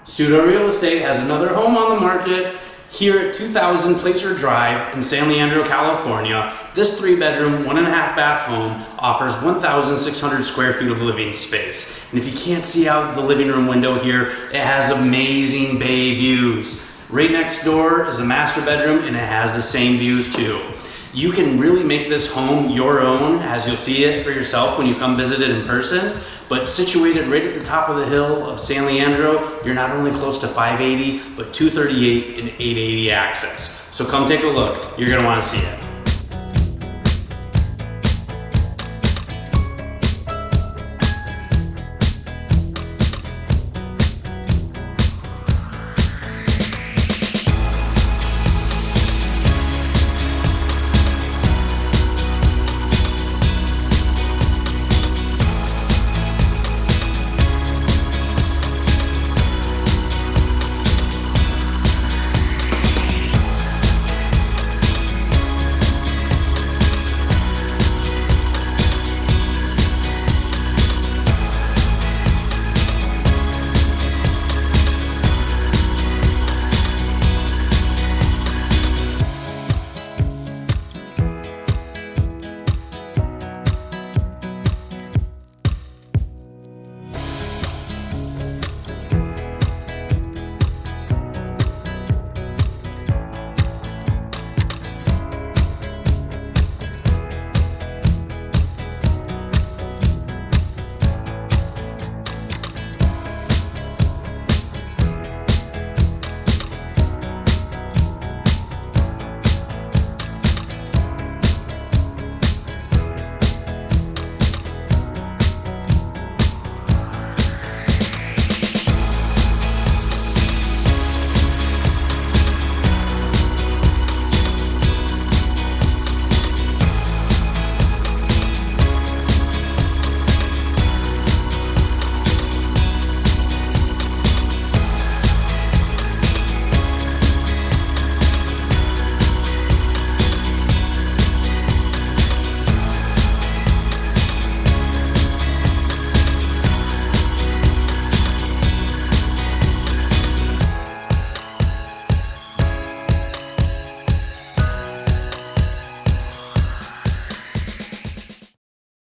Soodo Real Estate has another home on the market here at 2000 Placer Drive in San Leandro, California. This 3-bedroom, 1.5 bath home offers 1,600 square feet of living space. And if you can't see out the living room window here, it has amazing bay views. Right next door is the master bedroom, and it has the same views too. You can really make this home your own, as you'll see it for yourself when you come visit it in person. But situated right at the top of the hill of San Leandro, you're not only close to 580, but 238 and 880 access. So come take a look. You're gonna wanna see it.